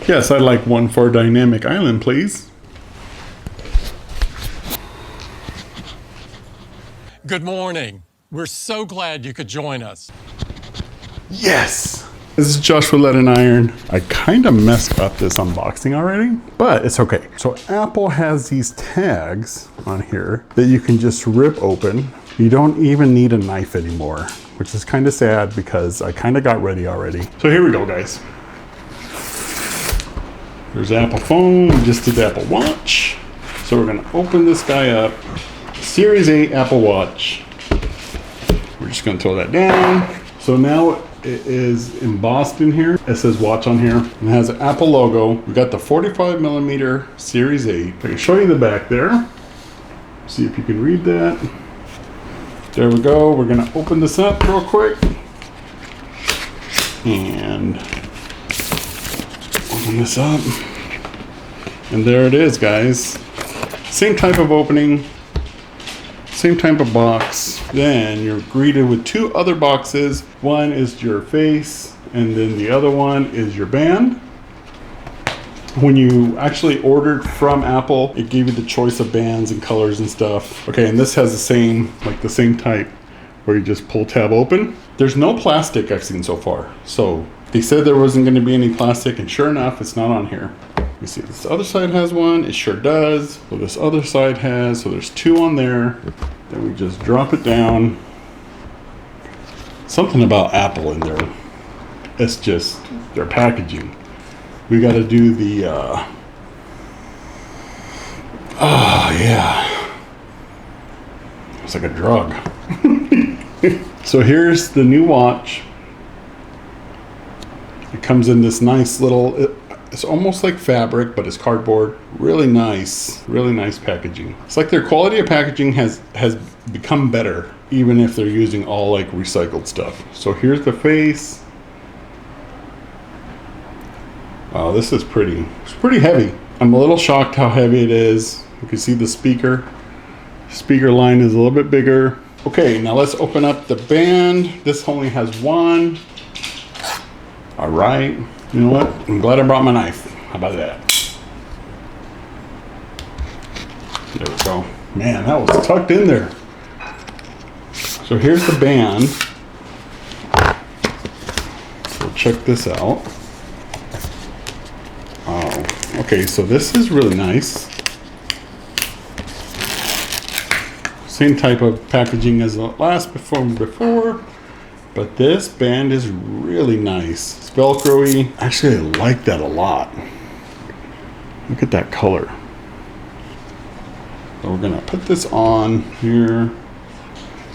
Yes, I'd like one for Dynamic Island, please. Good morning. We're so glad you could join us. Yes! This is Josh with Lead and Iron. I kind of messed up this unboxing already, but it's okay. So Apple has these tags on here that you can just rip open. You don't even need a knife anymore, which is kind of sad because I kind of got ready already. So here we go, guys. There's Apple phone, we just did the Apple Watch. So we're gonna open this guy up. Series 8 Apple Watch. We're just gonna throw that down. So now it is embossed in here. It says watch on here and it has an Apple logo. We got the 45mm Series 8. I can show you the back there. See if you can read that. There we go. We're gonna open this up real quick. And open this up. And there it is, guys. Same type of opening. Same type of box. Then you're greeted with two other boxes. One is your face, and then the other one is your band. When you actually ordered from Apple, it gave you the choice of bands and colors and stuff. Okay, and this has the same type where you just pull tab open. There's no plastic I've seen so far. So they said there wasn't going to be any plastic, and sure enough, it's not on here. You see this other side has one, it sure does. So this other side has, so there's two on there. Then we just drop it down. Something about Apple in there. It's just their packaging. We got to do the, oh yeah. It's like a drug. So here's the new watch. It comes in this nice little, it's almost like fabric, but it's cardboard. Really nice packaging. It's like their quality of packaging has become better, even if they're using all like recycled stuff. So here's the face. Wow, this is pretty, it's pretty heavy. I'm a little shocked how heavy it is. You can see the speaker. Speaker line is a little bit bigger. Okay, now let's open up the band. This only has one. All right. You know what? I'm glad I brought my knife. How about that? There we go. Man, that was tucked in there. So here's the band. So check this out. Oh, okay, so this is really nice. Same type of packaging as the last before. But this band is really nice. It's Velcro-y. Actually, I like that a lot. Look at that color. So we're gonna put this on here.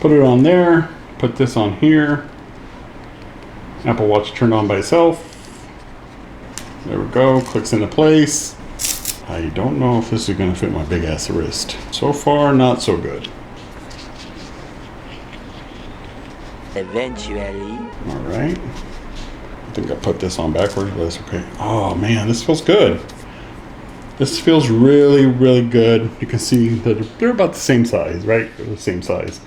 Put it on there. Put this on here. Apple Watch turned on by itself. There we go. Clicks into place. I don't know if this is gonna fit my big ass wrist. So far, not so good. Eventually. All right. I think I put this on backwards, but that's okay. Oh man, this feels good. This feels really good. You can see that they're about the same size, right? They're the same size.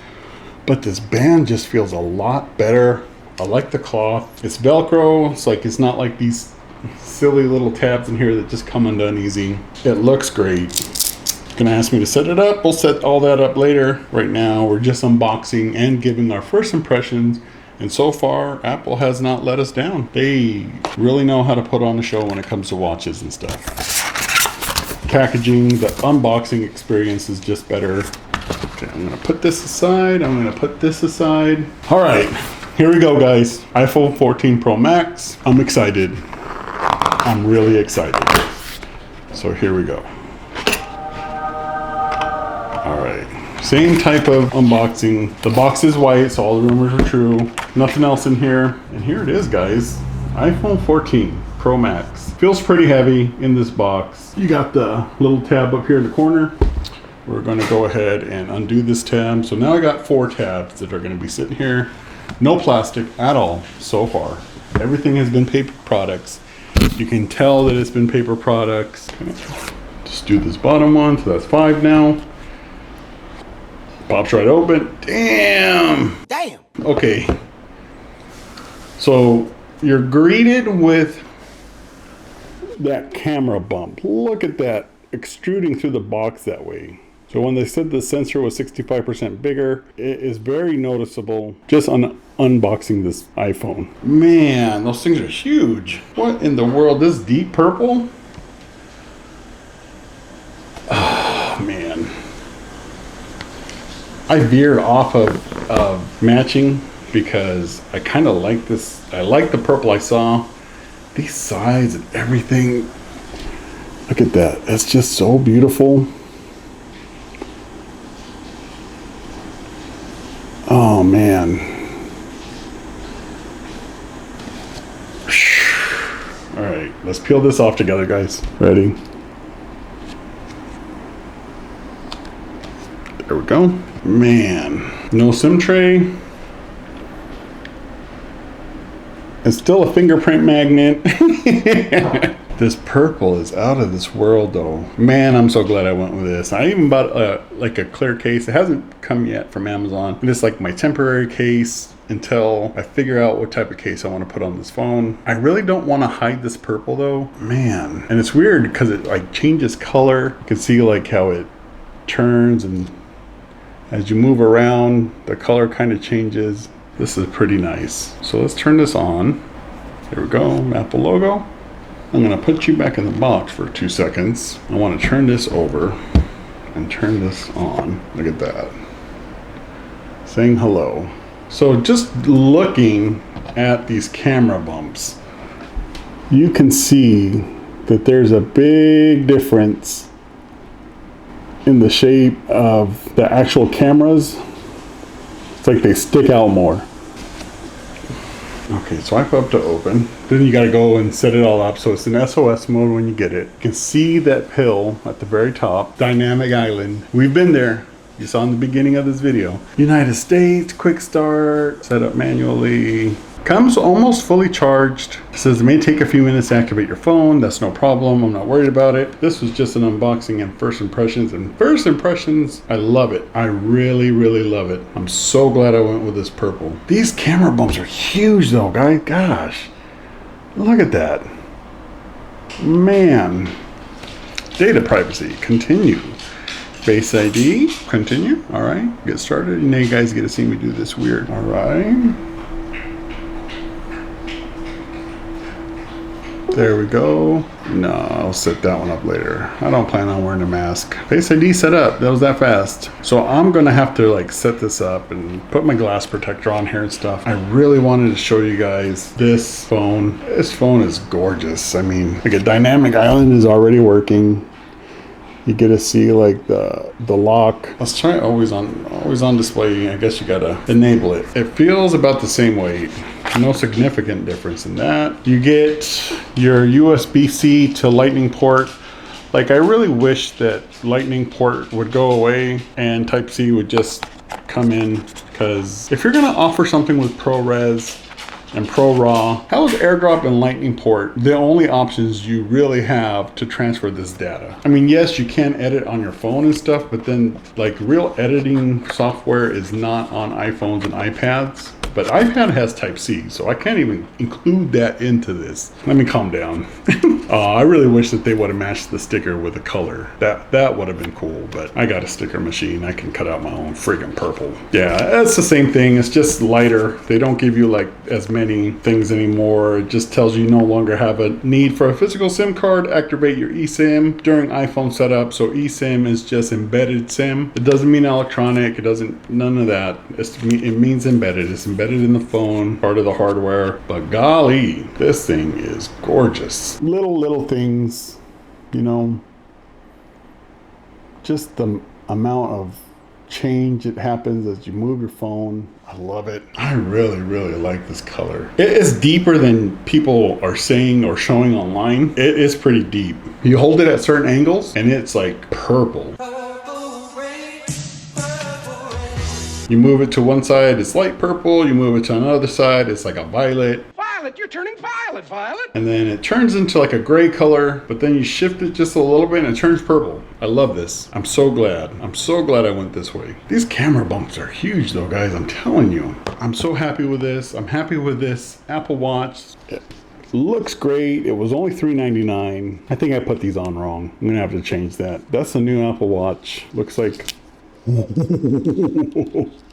But this band just feels a lot better. I like the cloth. It's Velcro. It's like, it's not like these silly little tabs in here that just come undone easy. It looks great. Gonna ask me to set it up. We'll set all that up later. Right now, we're just unboxing and giving our first impressions. And so far, Apple has not let us down. They really know how to put on a show when it comes to watches and stuff. Packaging, the unboxing experience is just better. Okay, I'm gonna put this aside. I'm gonna put this aside. All right, here we go, guys. iPhone 14 Pro Max. I'm excited. I'm really excited. So here we go. All right, same type of unboxing. The box is white, so all the rumors are true. Nothing else in here. And here it is, guys. iPhone 14 Pro Max. Feels pretty heavy in this box. You got the little tab up here in the corner. We're gonna go ahead and undo this tab. So now I got 4 tabs that are gonna be sitting here. No plastic at all so far. Everything has been paper products. You can tell that it's been paper products. Just do this bottom one, so that's 5 now. Pops right open. Damn! Okay. So you're greeted with that camera bump. Look at that extruding through the box that way. So when they said the sensor was 65% bigger, it is very noticeable just on unboxing this iPhone. Man, those things are huge. What in the world? This deep purple? Oh, man. I veered off of matching because I kind of like this. I like the purple I saw. These sides and everything. Look at that. That's just so beautiful. Oh, man. All right, let's peel this off together, guys. Ready? There we go. Man, no SIM tray. It's still a fingerprint magnet. This purple is out of this world, though. Man, I'm so glad I went with this. I even bought like a clear case. It hasn't come yet from Amazon. It's like my temporary case until I figure out what type of case I want to put on this phone. I really don't want to hide this purple, though. Man, and it's weird because it like changes color. You can see like how it turns, and as you move around, the color kind of changes. This is pretty nice. So let's turn this on. There we go, Apple logo. I'm gonna put you back in the box for 2 seconds. I wanna turn this over and turn this on. Look at that. Saying hello. So just looking at these camera bumps, you can see that there's a big difference in the shape of the actual cameras. It's like they stick out more. Okay, swipe up to open. Then you gotta go and set it all up so it's in SOS mode when you get it. You can see that pill at the very top, Dynamic Island. We've been there. You saw in the beginning of this video. United States, quick start, set up manually. Comes almost fully charged. It says it may take a few minutes to activate your phone. That's no problem. I'm not worried about it. This was just an unboxing and first impressions. And first impressions, I love it. I really, really love it. I'm so glad I went with this purple. These camera bumps are huge though, guys. Gosh, look at that. Man. Data privacy, continue. Face ID, continue. All right, get started. Now you guys get to see me do this weird. All right. There we go. No, I'll set that one up later. I don't plan on wearing a mask. Face ID set up. That was that fast. So I'm gonna have to like set this up and put my glass protector on here and stuff. I really wanted to show you guys this phone. This phone is gorgeous. I mean, like a Dynamic Island is already working. You get to see like the lock. Let's try always on display. I guess you gotta enable it. It feels about the same weight. No significant difference in that. You get your USB-C to Lightning port. Like I really wish that Lightning port would go away and Type-C would just come in, because if you're gonna offer something with ProRes and ProRAW, how is AirDrop and Lightning port the only options you really have to transfer this data? I mean, yes, you can edit on your phone and stuff, but then like real editing software is not on iPhones and iPads. But iPad has Type-C, so I can't even include that into this. Let me calm down. I really wish that they would have matched the sticker with the color. That would have been cool, but I got a sticker machine. I can cut out my own friggin' purple. Yeah, it's the same thing. It's just lighter. They don't give you like as many things anymore. It just tells you no longer have a need for a physical SIM card. Activate your eSIM during iPhone setup. So eSIM is just embedded SIM. It doesn't mean electronic. It doesn't, none of that. It means embedded. It's embedded in the phone, part of the hardware. But golly, this thing is gorgeous. Little things, you know, just the amount of change that happens as you move your phone. I love it. I really like this color. It is deeper than people are saying or showing online. It is pretty deep. You hold it at certain angles and it's like purple. You move it to one side, it's light purple. You move it to another side, it's like a violet. Violet, you're turning violet, Violet. And then it turns into like a gray color, but then you shift it just a little bit and it turns purple. I love this. I'm so glad I went this way. These camera bumps are huge though, guys. I'm telling you. I'm so happy with this. I'm happy with this Apple Watch. Looks great. It was only $3.99. I think I put these on wrong. I'm gonna have to change that. That's the new Apple Watch. Looks like I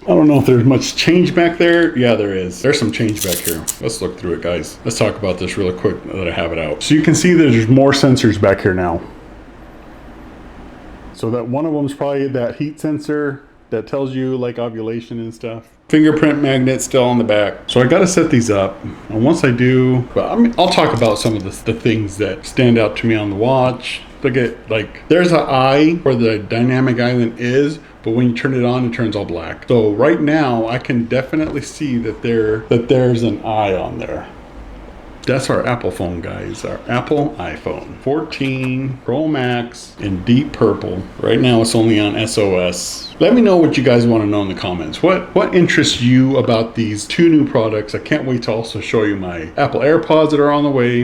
don't know if there's much change back there. Yeah, there is. There's some change back here. Let's look through it, guys. Let's talk about this really quick now that I have it out. So you can see that there's more sensors back here now. So that one of them is probably that heat sensor that tells you like ovulation and stuff. Fingerprint magnet still on the back. So I got to set these up. And once I do, well, I'll talk about some of the things that stand out to me on the watch. Look at, like, there's an eye where the dynamic island is, but when you turn it on, it turns all black. So right now, I can definitely see that there's an eye on there. That's our Apple phone, guys. Our Apple iPhone 14 Pro Max in deep purple. Right now, it's only on SOS. Let me know what you guys want to know in the comments. What interests you about these two new products? I can't wait to also show you my Apple AirPods that are on the way.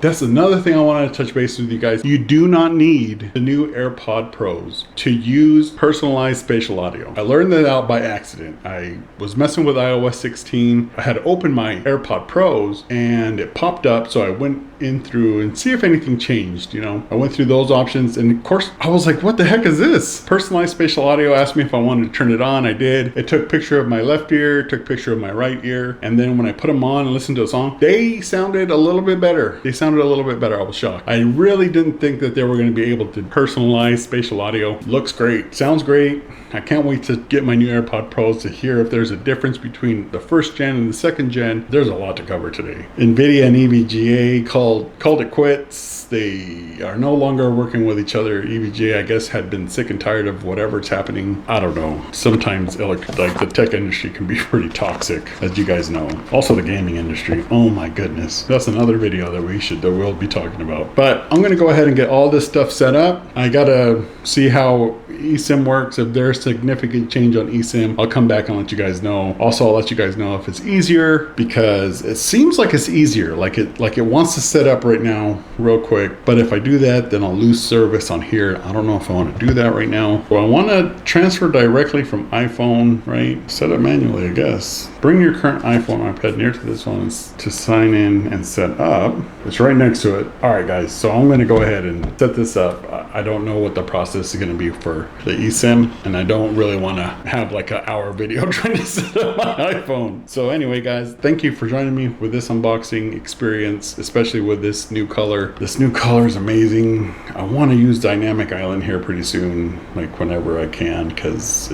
That's another thing I wanted to touch base with you guys. You do not need the new AirPod Pros to use personalized spatial audio. I learned that out by accident. I was messing with iOS 16. I had to open my AirPod Pros and it popped up, so I went in through and see if anything changed. I went through those options, and of course I was like, what the heck is this? Personalized spatial audio asked me if I wanted to turn it on. I did. It took a picture of my left ear, took a picture of my right ear, and then when I put them on and listened to a song, they sounded a little bit better. I was shocked. I really didn't think that they were going to be able to personalize spatial audio. Looks great, sounds great. I can't wait to get my new AirPod Pros to hear if there's a difference between the first gen and the second gen. There's a lot to cover today. NVIDIA and EVGA called it quits. They are no longer working with each other. EVGA, I guess, had been sick and tired of whatever's happening. I don't know. Sometimes like the tech industry can be pretty toxic, as you guys know. Also the gaming industry. Oh my goodness. That's another video that we'll be talking about. But I'm gonna go ahead and get all this stuff set up. I gotta see how eSIM works. If there's significant change on eSIM, I'll come back and let you guys know. Also, I'll let you guys know if it's easier, because it seems like it's easier. Like it wants to set up right now real quick. But if I do that, then I'll lose service on here. I don't know if I want to do that right now. So I want to transfer directly from iPhone, right? Set it manually, I guess. Bring your current iPhone iPad near to this one to sign in and set up. It's right next to it. All right, guys. So I'm going to go ahead and set this up. I don't know what the process is going to be for the eSIM, and I don't really want to have like an hour video trying to set up my iPhone. So anyway, guys, thank you for joining me with this unboxing experience, especially with this new color. This new color is amazing. I want to use Dynamic Island here pretty soon, like whenever I can, because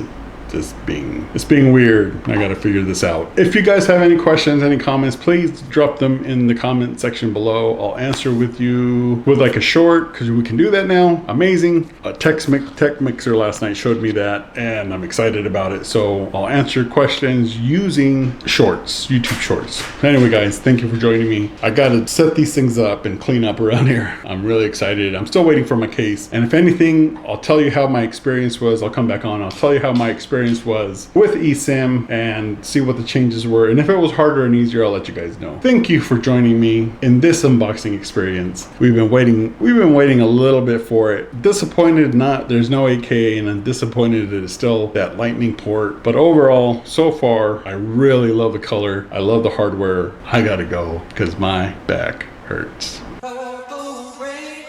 it's being weird. I gotta figure this out. If you guys have any questions, any comments, please drop them in the comment section below. I'll answer with you with like a short, because we can do that now. Amazing. A tech mixer last night showed me that, and I'm excited about it. So I'll answer questions using shorts, YouTube shorts. Anyway, guys, thank you for joining me. I gotta set these things up and clean up around here. I'm really excited. I'm still waiting for my case. And if anything, I'll tell you how my experience was. I'll come back on. I'll tell you how my experience was with eSIM and see what the changes were. And if it was harder and easier, I'll let you guys know. Thank you for joining me in this unboxing experience. We've been waiting a little bit for it. Disappointed there's no 8K, and I'm disappointed that it's still that lightning port. But overall, so far, I really love the color. I love the hardware. I gotta go because my back hurts.